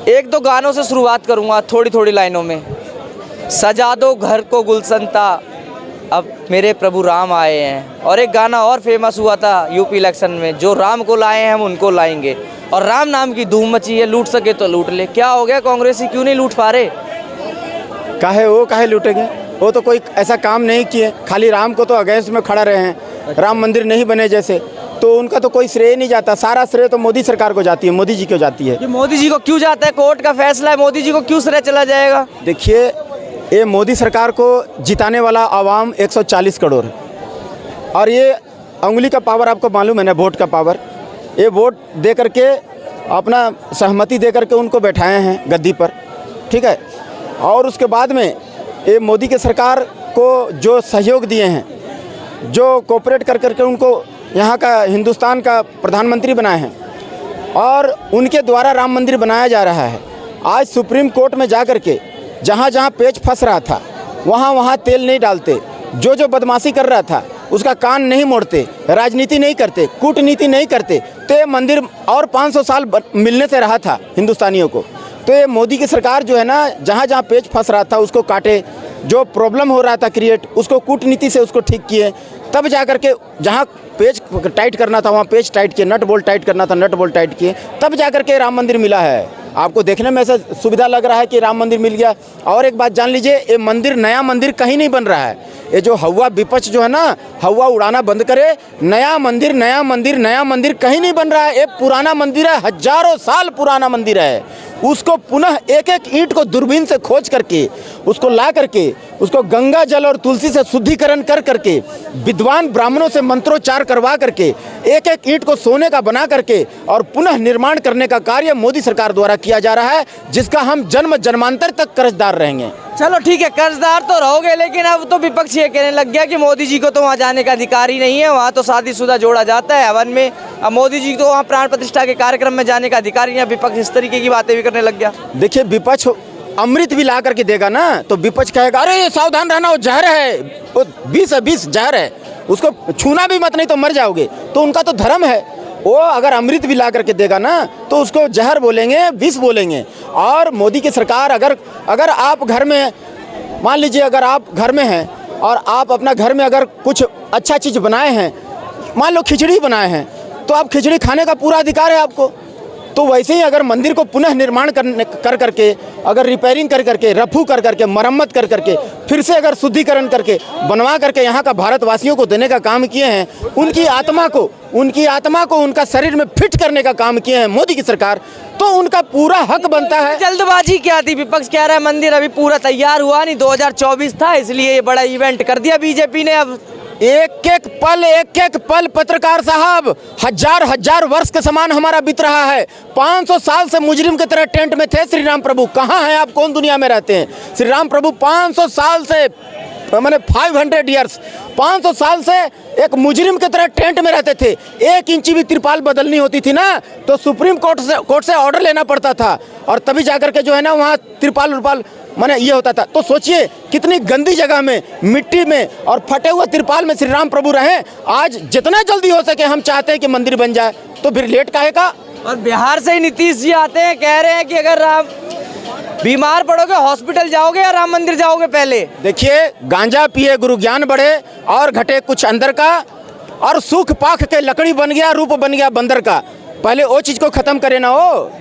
एक दो गानों से शुरुआत करूँगा, थोड़ी थोड़ी लाइनों में। सजा दो घर को गुलशनता, अब मेरे प्रभु राम आए हैं। और एक गाना और फेमस हुआ था यूपी इलेक्शन में, जो राम को लाए हैं हम उनको लाएंगे। और राम नाम की धूम मची है, लूट सके तो लूट ले। क्या हो गया, कांग्रेसी क्यों नहीं लूट पा रहे? काहे लूटेंगे? वो तो कोई ऐसा काम नहीं किए, खाली राम को तो अगेंस्ट में खड़ा रहे हैं। राम मंदिर नहीं बने जैसे, तो उनका तो कोई श्रेय नहीं जाता। सारा श्रेय तो मोदी सरकार को जाती है, मोदी जी को जाती है। ये मोदी जी को क्यों जाता है? कोर्ट का फैसला है, मोदी जी को क्यों श्रेय चला जाएगा? देखिए, ये मोदी सरकार को जिताने वाला आवाम 140 करोड़ है। और ये उंगली का पावर आपको मालूम है ना, वोट का पावर। ये वोट दे करके, अपना सहमति दे करके उनको बैठाए हैं गद्दी पर, ठीक है। और उसके बाद में ये मोदी के सरकार को जो सहयोग दिए हैं, जो कोऑपरेट कर करके उनको यहाँ का, हिंदुस्तान का प्रधानमंत्री बनाए हैं, और उनके द्वारा राम मंदिर बनाया जा रहा है। आज सुप्रीम कोर्ट में जा कर के जहाँ जहाँ पेच फंस रहा था, वहाँ वहाँ तेल नहीं डालते। जो बदमाशी कर रहा था उसका कान नहीं मोड़ते, राजनीति नहीं करते, कूटनीति नहीं करते, तो ये मंदिर और 500 साल मिलने से रहा था हिंदुस्तानियों को। तो ये मोदी की सरकार जो है ना, जहाँ जहाँ पेच फंस रहा था उसको काटे, जो प्रॉब्लम हो रहा था क्रिएट, उसको कूटनीति से उसको ठीक किए। तब जा कर के जहाँ पेच टाइट करना था वहाँ पेच टाइट किए, नट बोल्ट टाइट करना था नट बोल्ट टाइट किए, तब जा कर के राम मंदिर मिला है। आपको देखने में ऐसा सुविधा लग रहा है कि राम मंदिर मिल गया। और एक बात जान लीजिए, ये मंदिर, नया मंदिर कहीं नहीं बन रहा है। ये जो हवा विपक्ष जो है ना, हवा उड़ाना बंद करे। नया मंदिर, नया मंदिर, नया मंदिर कहीं नहीं बन रहा है। ये पुराना मंदिर है, हजारों साल पुराना मंदिर है। उसको पुनः एक एक ईंट को दूरबीन से खोज करके, उसको ला करके, उसको गंगा जल और तुलसी से शुद्धिकरण कर करके, विद्वान ब्राह्मणों से मंत्रोच्चार करवा करके, एक एक ईंट को सोने का बना करके और पुनः निर्माण करने का कार्य मोदी सरकार द्वारा किया जा रहा है, जिसका हम जन्म जन्मांतर तक कर्जदार रहेंगे। चलो ठीक है, कर्जदार तो रहोगे, लेकिन अब तो विपक्ष ये कहने लग गया कि मोदी जी को तो वहाँ जाने का अधिकार ही नहीं है, वहाँ तो शादीशुदा जोड़ा जाता है हवन में। अब मोदी जी को वहाँ प्राण प्रतिष्ठा के कार्यक्रम में जाने का अधिकार ही नहीं है। विपक्ष इस तरीके की बातें भी करने लग गया। देखिए, विपक्ष अमृत भी ला करके देगा ना, तो विपक्ष कहेगा अरे सावधान रहना, वो जहर है, वो 20 जहर है, उसको छूना भी मत, नहीं तो मर जाओगे। तो उनका तो धर्म है, वो अगर अमृत भी ला करके देगा ना, तो उसको जहर बोलेंगे, विष बोलेंगे। और मोदी की सरकार, अगर आप घर में, मान लीजिए अगर आप घर में हैं और आप अपना घर में अगर कुछ अच्छा चीज़ बनाए हैं, मान लो खिचड़ी बनाए हैं, तो आप खिचड़ी खाने का पूरा अधिकार है आपको। तो वैसे ही अगर मंदिर को पुनः निर्माण कर करके, अगर रिपेयरिंग कर करके, रफू कर करके, मरम्मत कर करके, फिर से अगर शुद्धिकरण करके बनवा करके यहाँ का भारतवासियों को देने का काम किए हैं, उनकी आत्मा को उनका शरीर में फिट करने का काम किए हैं मोदी की सरकार, तो उनका पूरा हक बनता है। जल्दबाजी क्या थी? विपक्ष कह रहा है मंदिर अभी पूरा तैयार हुआ नहीं, 2024 था, इसलिए ये बड़ा इवेंट कर दिया बीजेपी ने। अब एक एक पल पत्रकार साहब, हजार वर्ष के समान हमारा बीत रहा है। 500 साल से मुजरिम की तरह टेंट में थे श्री राम प्रभु। कहाँ हैं आप? कौन दुनिया में रहते हैं? श्री राम प्रभु 500 साल से, मैंने 500 ईयर्स, 500 साल से एक मुजरिम की तरह टेंट में रहते थे। 1 इंची भी तिरपाल बदलनी होती थी ना, तो सुप्रीम कोर्ट से ऑर्डर लेना पड़ता था, और तभी जाकर के जो है ना वहाँ तिरपाल माने ये होता था। तो सोचिए कितनी गंदी जगह में, मिट्टी में और फटे हुए तिरपाल में श्री राम प्रभु रहे। आज जितना जल्दी हो सके हम चाहते हैं कि मंदिर बन जाए, तो फिर लेट काहे का? और बिहार से ही नीतीश जी आते हैं, कह रहे हैं कि अगर आप बीमार पड़ोगे हॉस्पिटल जाओगे या राम मंदिर जाओगे पहले? देखिए, गांजा पिए गुरु ज्ञान बढ़े और घटे कुछ अंदर का, और सूख पाख के लकड़ी बन गया, रूप बन गया बंदर का। पहले वो चीज को खत्म करे ना हो।